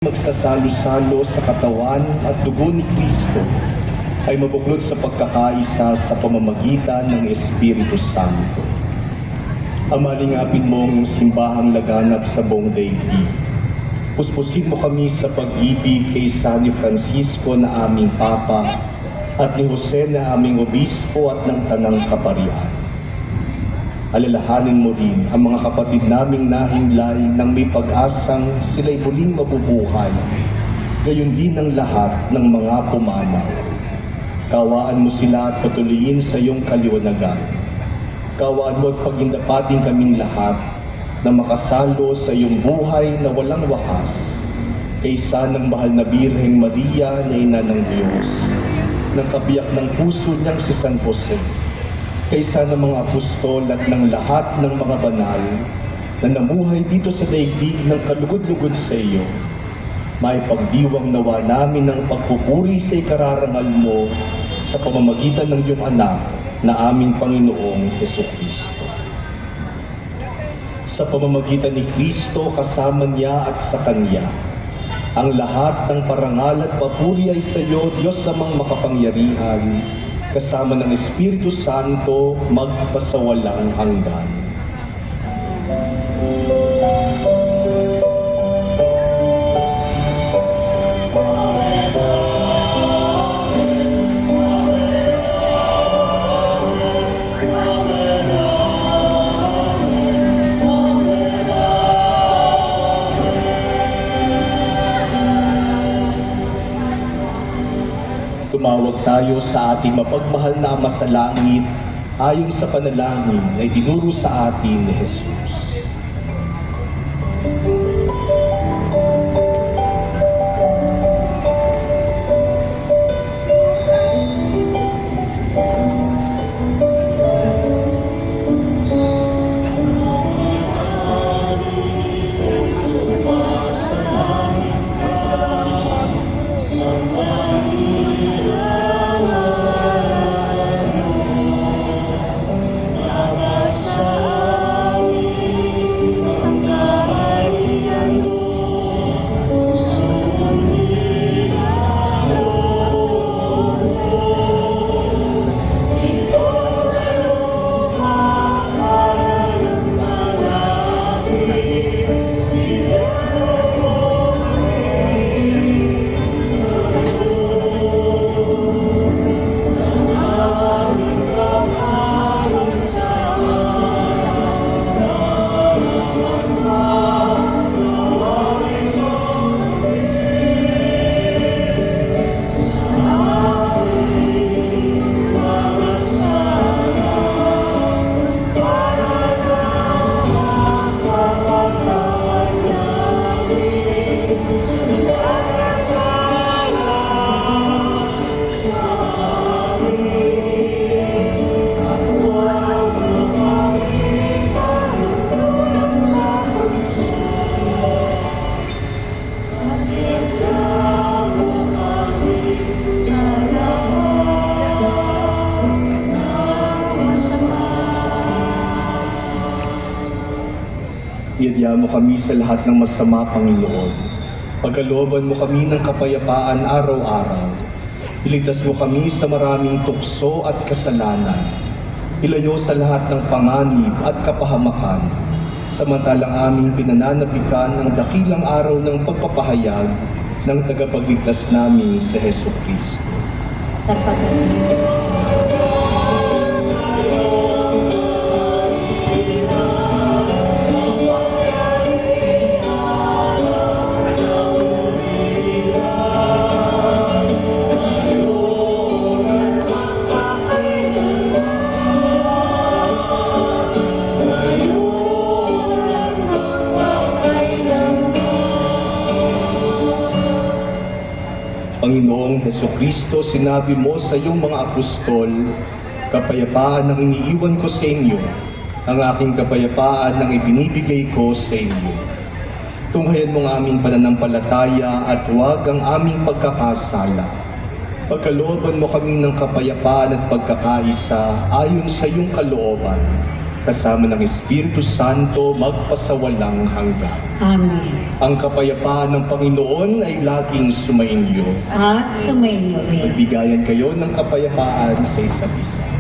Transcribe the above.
magsasalo-salo sa katawan at dugo ni Kristo ay mabuklod sa pagkakaisa sa pamamagitan ng Espiritu Santo. Amalingapin mo ang simbahang laganap sa buong daigdig. Puspusin mo kami sa pag-ibig kay San Francisco na aming Papa at ni Jose na aming Obispo at ng Tanang Kaparian. Alalahanin mo rin ang mga kapatid naming nahimlay nang may pag-asang sila'y muling mabubuhay, gayon din ang lahat ng mga pumanaw. Kawaan mo sila at patuloyin sa iyong kaliwanagan. Kawaan mo at pagindapatin kaming lahat na makasalo sa iyong buhay na walang wakas, kaysa ng mahal na Birheng Maria na Ina ng Diyos, ng kabiyak ng puso niyang si San Jose, kaysa ng mga apostol at ng lahat ng mga banal na namuhay dito sa daigdig ng kalugod-lugod sa iyo. May pagdiwang nawa namin ng pagpupuri sa ikararangal mo sa pamamagitan ng iyong anak na aming Panginoong Jesucristo. Sa pamamagitan ni Kristo, kasama niya at sa Kanya, ang lahat ng parangal at papuri ay sa iyo, Diyos amang makapangyarihan, kasama ng Espiritu Santo, magpasawalang hanggan. Tumawag tayo sa ating mapagmahal na Ama sa langit ayon sa panalangin na itinuro sa atin ni Jesus. Iadya mo kami sa lahat ng masama, Panginoon. Pagkalooban mo kami ng kapayapaan araw-araw. Iligtas mo kami sa maraming tukso at kasalanan. Ilayo sa lahat ng panganib at kapahamakan. Samantalang aming pinananabikan ang dakilang araw ng pagpapahayag ng tagapagligtas namin sa Jesucristo. Sa Panginoong Jesucristo, sinabi mo sa iyong mga apostol, kapayapaan ang iniiwan ko sa inyo, ang aking kapayapaan ang ibinibigay ko sa inyo. Tunghayan mo ang aming pananampalataya at huwag ang aming pagkakasala. Pagkalooban mo kami ng kapayapaan at pagkakaisa ayon sa iyong kalooban. kasama ng Espiritu Santo magpasawalang hanggan. Amen. Ang kapayapaan ng Panginoon ay laging sumainyo. At sumainyo rin. Magbigayan kayo ng kapayapaan sa isa't isa.